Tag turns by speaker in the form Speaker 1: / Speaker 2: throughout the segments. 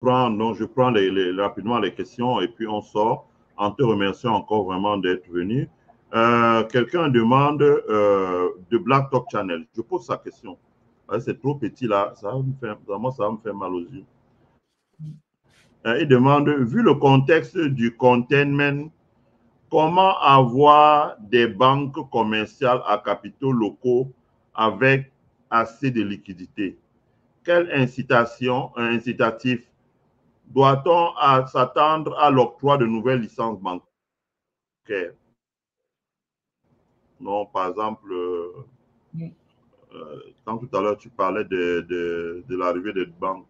Speaker 1: donc je prends rapidement les questions et puis on sort en te remerciant encore vraiment d'être venu. Quelqu'un demande de Black Talk Channel. Je pose sa question. C'est trop petit là, ça va me faire mal aux yeux. Il demande, vu le contexte du containment, comment avoir des banques commerciales à capitaux locaux avec assez de liquidités? Quel incitatif doit-on s'attendre à l'octroi de nouvelles licences bancaires? Non, par exemple, quand tout à l'heure tu parlais de l'arrivée des banques.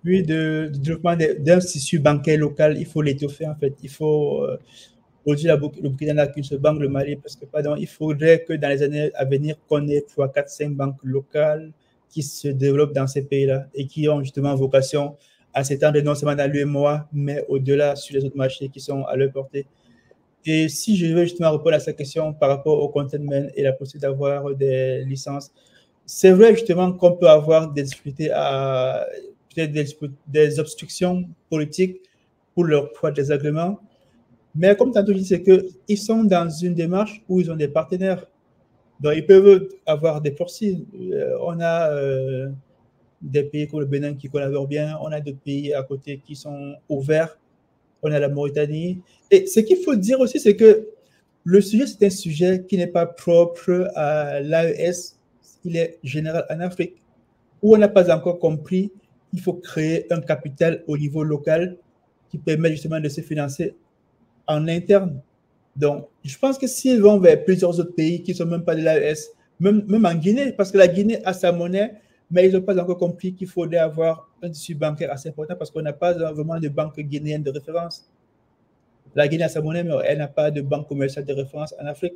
Speaker 2: Oui, du développement d'un tissu bancaire local, il faut l'étoffer en fait. Il faut aujourd'hui le Burkina n'a qu'une seule banque, le Mali, parce que pardon, il faudrait que dans les années à venir, qu'on ait 3, 4, 5 banques locales qui se développent dans ces pays-là et qui ont justement vocation à s'étendre non seulement dans l'UEMOA, mais au-delà sur les autres marchés qui sont à leur portée. Et si je veux justement répondre à cette question par rapport au containment et la possibilité d'avoir des licences, c'est vrai justement qu'on peut avoir des difficultés à peut-être des obstructions politiques pour l'octroi des agréments. Mais comme tantôt dit, c'est qu'ils sont dans une démarche où ils ont des partenaires. Donc, ils peuvent avoir des forces. On a des pays comme le Bénin qui collaborent bien. On a d'autres pays à côté qui sont ouverts. On a la Mauritanie. Et ce qu'il faut dire aussi, c'est que le sujet, c'est un sujet qui n'est pas propre à l'AES. Il est général en Afrique, où on n'a pas encore compris qu'il faut créer un capital au niveau local qui permet justement de se financer en interne. Donc, je pense que s'ils vont vers plusieurs autres pays qui ne sont même pas de l'AES, même en Guinée, parce que la Guinée a sa monnaie, mais ils n'ont pas encore compris qu'il faudrait avoir un tissu bancaire assez important parce qu'on n'a pas vraiment de banque guinéenne de référence. La Guinée a sa monnaie, mais elle n'a pas de banque commerciale de référence en Afrique.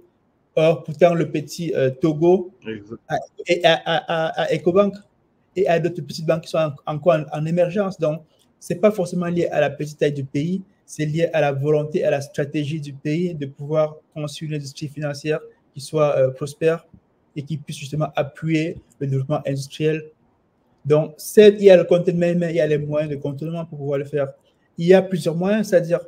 Speaker 2: Or, pourtant, le petit Togo a Ecobank et a d'autres petites banques qui sont encore en émergence. Donc, ce n'est pas forcément lié à la petite taille du pays, c'est lié à la volonté, à la stratégie du pays de pouvoir construire une industrie financière qui soit prospère et qui puisse justement appuyer le développement industriel. Donc, certes, il y a le contournement, mais il y a les moyens de contournement pour pouvoir le faire. Il y a plusieurs moyens, c'est-à-dire,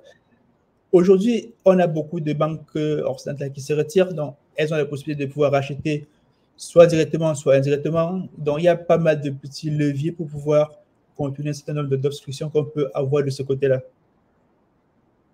Speaker 2: aujourd'hui, on a beaucoup de banques occidentales qui se retirent, donc elles ont la possibilité de pouvoir racheter soit directement, soit indirectement. Donc, il y a pas mal de petits leviers pour pouvoir contourner un certain nombre d'obstructions qu'on peut avoir de ce côté-là.